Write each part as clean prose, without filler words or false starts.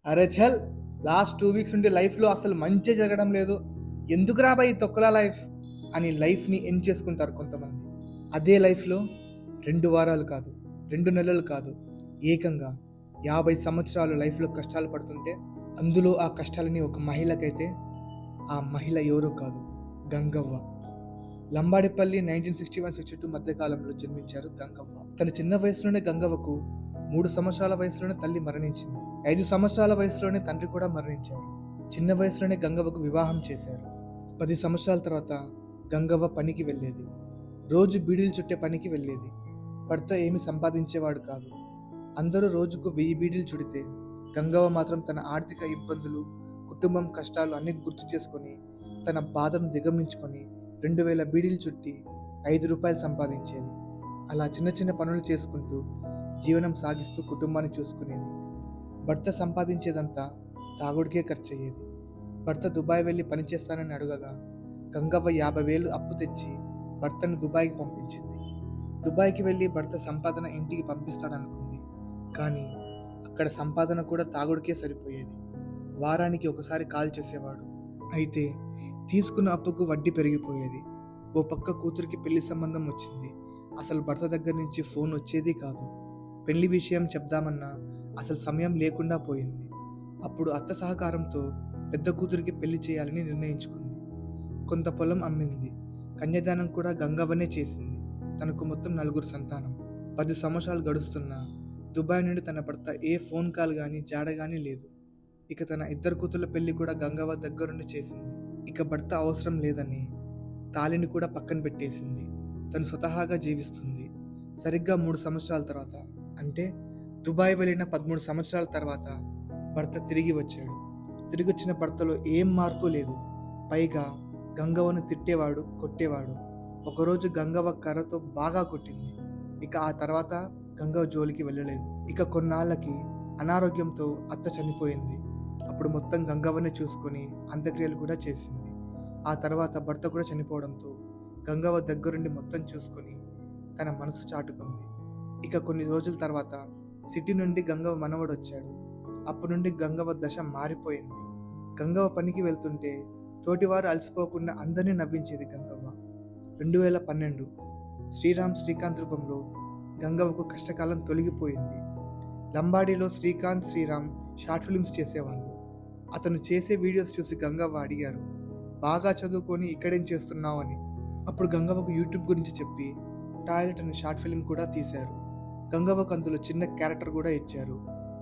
అరే చల్, last 2 weeks నుండి లైఫ్లో అసలు మంచి జరగడం లేదు. ఎందుకు రాబా ఈ తొక్కల లైఫ్ అని లైఫ్ని ఎండ్ చేసుకుంటారు కొంతమంది. అదే లైఫ్లో 2 వారాలు కాదు, 2 నెలలు కాదు, ఏకంగా 50 సంవత్సరాలు లైఫ్లో కష్టాలు పడుతుంటే, అందులో ఆ కష్టాలని ఒక మహిళకైతే ఆ మహిళ ఎవరో కాదు, గంగవ్వ. లంబాడిపల్లి 1961-62 మధ్యకాలంలో జన్మించారు గంగవ్వ. తన చిన్న వయసులోనే గంగవ్వకు 3 సంవత్సరాల వయసులోనే తల్లి మరణించింది. 5 సంవత్సరాల వయసులోనే తండ్రి కూడా మరణించారు. చిన్న వయసులోనే గంగవ్వకు వివాహం చేశారు. 10 సంవత్సరాల తర్వాత గంగవ్వ పనికి వెళ్ళేది. రోజు బీడీలు చుట్టే పనికి వెళ్ళేది. భర్త ఏమి సంపాదించేవాడు కాదు. అందరూ రోజుకు 1000 బీడీలు చుడితే గంగవ్వ మాత్రం తన ఆర్థిక ఇబ్బందులు, కుటుంబం కష్టాలు అన్ని గుర్తు చేసుకొని, తన బాధను దిగమించుకొని 2000 బీడీలు చుట్టి ₹5 సంపాదించేది. అలా చిన్న చిన్న పనులు చేసుకుంటూ జీవనం సాగిస్తూ కుటుంబాన్ని చూసుకునేది. భర్త సంపాదించేదంతా తాగుడికే ఖర్చయ్యేది. భర్త దుబాయ్ వెళ్ళి పనిచేస్తానని అడగగా గంగవ్వ 50,000 అప్పు తెచ్చి భర్తను దుబాయ్కి పంపించింది. దుబాయ్కి వెళ్ళి భర్త సంపాదన ఇంటికి పంపిస్తాడనుకుంది. కానీ అక్కడ సంపాదన కూడా తాగుడికే సరిపోయేది. వారానికి ఒకసారి కాల్ చేసేవాడు. అయితే తీసుకున్న అప్పుకు వడ్డీ పెరిగిపోయేది. ఓ పక్క కూతురికి పెళ్లి సంబంధం వచ్చింది. అసలు భర్త దగ్గర నుంచి ఫోన్ వచ్చేది కాదు. పెళ్లి విషయం చెప్దామన్నా అసలు సమయం లేకుండా పోయింది. అప్పుడు అత్త సహకారంతో పెద్ద కూతురికి పెళ్లి చేయాలని నిర్ణయించుకుంది. కొంత పొలం అమ్మింది. కన్యాదానం కూడా గంగవ్వనే చేసింది. తనకు మొత్తం 4 సంతానం. 10 సంవత్సరాలు గడుస్తున్నా దుబాయ్ నుండి తన భర్త ఏ ఫోన్ కాల్ కానీ జాడ కానీ లేదు. ఇక తన 2 కూతుర్ల పెళ్లి కూడా గంగవ్వ దగ్గరుండి చేసింది. ఇక భర్త అవసరం లేదని తాళిని కూడా పక్కన పెట్టేసింది. తను స్వతహాగా జీవిస్తుంది. సరిగ్గా 3 సంవత్సరాల తర్వాత, అంటే దుబాయ్ వెళ్ళిన 13 సంవత్సరాల తర్వాత భర్త తిరిగి వచ్చాడు. తిరిగి వచ్చిన భర్తలో ఏం మార్పు లేదు. పైగా గంగవ్వను తిట్టేవాడు, కొట్టేవాడు. ఒకరోజు గంగవ్వ కర్రతో బాగా కొట్టింది. ఇక ఆ తర్వాత గంగవ్వ జోలికి వెళ్ళలేదు. ఇక కొన్నాళ్ళకి అనారోగ్యంతో అత్త చనిపోయింది. అప్పుడు మొత్తం గంగవ్వనే చూసుకొని అంత్యక్రియలు కూడా చేసింది. ఆ తర్వాత భర్త కూడా చనిపోవడంతో గంగవ్వ దగ్గరుండి మొత్తం చూసుకొని తన మనసు చాటుకుంది. ఇక కొన్ని రోజుల తర్వాత సిటీ నుండి గంగవ్వ మనవడు వచ్చాడు. అప్పటి నుండి గంగవ్వ దశ మారిపోయింది. గంగవ్వ పనికి వెళ్తుంటే తోటివారు అలసిపోకుండా అందరినీ నవ్వించేది గంగవ్వ. 2012 శ్రీరామ్ శ్రీకాంత్ రూపంలో గంగవ్వకు కష్టకాలం తొలగిపోయింది. లంబాడీలో శ్రీకాంత్, శ్రీరామ్ షార్ట్ ఫిల్మ్స్ చేసేవాళ్ళు. అతను చేసే వీడియోస్ చూసి గంగవ్వ అడిగారు, బాగా చదువుకొని ఇక్కడేం చేస్తున్నావు అని. అప్పుడు గంగవ్వకు యూట్యూబ్ గురించి చెప్పి టాయిలెట్ అనే షార్ట్ ఫిల్మ్ కూడా తీశారు. గంగవ్వకు అందులో చిన్న క్యారెక్టర్ కూడా ఇచ్చారు.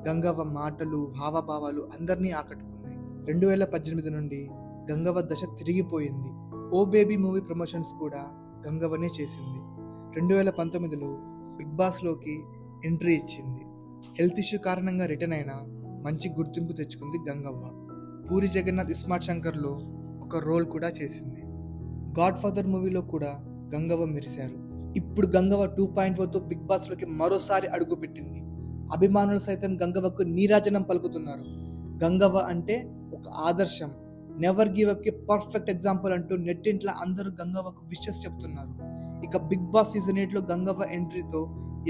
గంగవ్వ మాటలు, హావభావాలు అందరినీ ఆకట్టుకున్నాయి. 2018 నుండి గంగవ్వ దశ తిరిగిపోయింది. ఓ బేబీ మూవీ ప్రమోషన్స్ కూడా గంగవ్వనే చేసింది. 2019లో బిగ్ బాస్లోకి ఎంట్రీ ఇచ్చింది. హెల్త్ ఇష్యూ కారణంగా రిటర్న్ అయినా మంచి గుర్తింపు తెచ్చుకుంది గంగవ్వ. పూరి జగన్నాథ్ ఇస్మార్ట్ శంకర్లో ఒక రోల్ కూడా చేసింది. గాడ్ ఫాదర్ మూవీలో కూడా గంగవ్వ మెరిశారు. ఇప్పుడు గంగవ్వ 2.4తో బిగ్ బాస్లోకి మరోసారి అడుగుపెట్టింది. అభిమానులు సైతం గంగవ్వకు నీరాజనం పలుకుతున్నారు. గంగవ్వ అంటే ఒక ఆదర్శం, నెవర్ గివ్ అప్ కి పర్ఫెక్ట్ ఎగ్జాంపుల్ అంటూ నెట్టింట్ల అందరూ గంగవ్వకు విషెస్ చెప్తున్నారు. ఇక బిగ్ బాస్ సీజన్ 8లో గంగవ్వ ఎంట్రీతో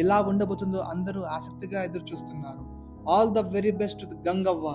ఎలా ఉండబోతుందో అందరూ ఆసక్తిగా ఎదురు చూస్తున్నారు. All the very best Gangavva.